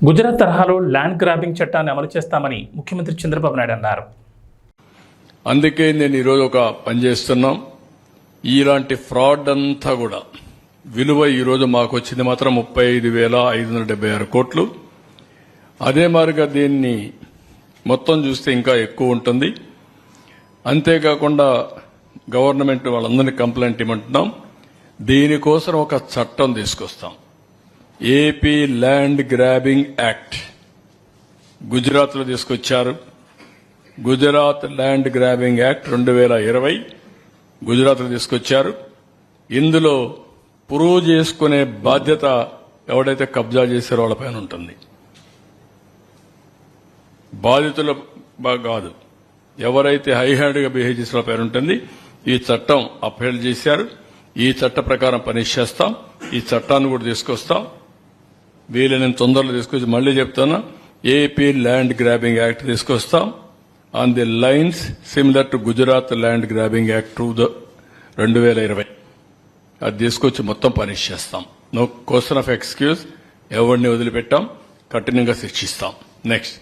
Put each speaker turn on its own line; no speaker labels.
గుజరాత్ తరహాలో land grabbing చట్టాన్ని అమలు చేస్తామని ముఖ్యమంత్రి చంద్రబాబు నాయుడు అన్నారు.
అందుకే నేను ఈరోజు ఒక పని చేస్తున్నాం. ఇలాంటి ఫ్రాడ్ అంతా కూడా విలువ ఈరోజు మాకు వచ్చింది మాత్రం 35,576 కోట్లు. అదే మాదిరిగా దీన్ని మొత్తం చూస్తే ఇంకా ఎక్కువ ఉంటుంది. అంతేకాకుండా గవర్నమెంట్ వాళ్ళందరినీ కంప్లైంట్ ఇవ్వమంటున్నాం. దీనికోసం ఒక చట్టం తీసుకొస్తాం. ఏపీ ల్యాండ్ గ్రాబింగ్ యాక్ట్ గుజరాత్లో తీసుకొచ్చారు. గుజరాత్ ల్యాండ్ గ్రాబింగ్ యాక్ట్ 2020 గుజరాత్లో తీసుకొచ్చారు. ఇందులో ప్రూవ్ చేసుకునే బాధ్యత ఎవడైతే కబ్జా చేశారో వాళ్ళపైన ఉంటుంది. బాధితుల కాదు, ఎవరైతే హై హ్యాండ్గా బిహేవ్ చేసిన వాళ్ళపైన ఉంటుంది. ఈ చట్టం అప్హెల్డ్ చేశారు. ఈ చట్ట ప్రకారం పనిష్ చేస్తాం. ఈ చట్టాన్ని కూడా తీసుకొస్తాం. వీళ్ళని తొందరలో తీసుకొచ్చి మళ్లీ చెప్తున్నా, ఏపీ ల్యాండ్ గ్రాబింగ్ యాక్ట్ తీసుకొస్తాం on the lines similar to Gujarat land grabbing act 2020. అది తీసుకొచ్చి మొత్తం పనిష్ చేస్తాం. No question of excuse. ఎవరిని వదిలిపెట్టాం, కఠినంగా శిక్షిస్తాం. నెక్స్ట్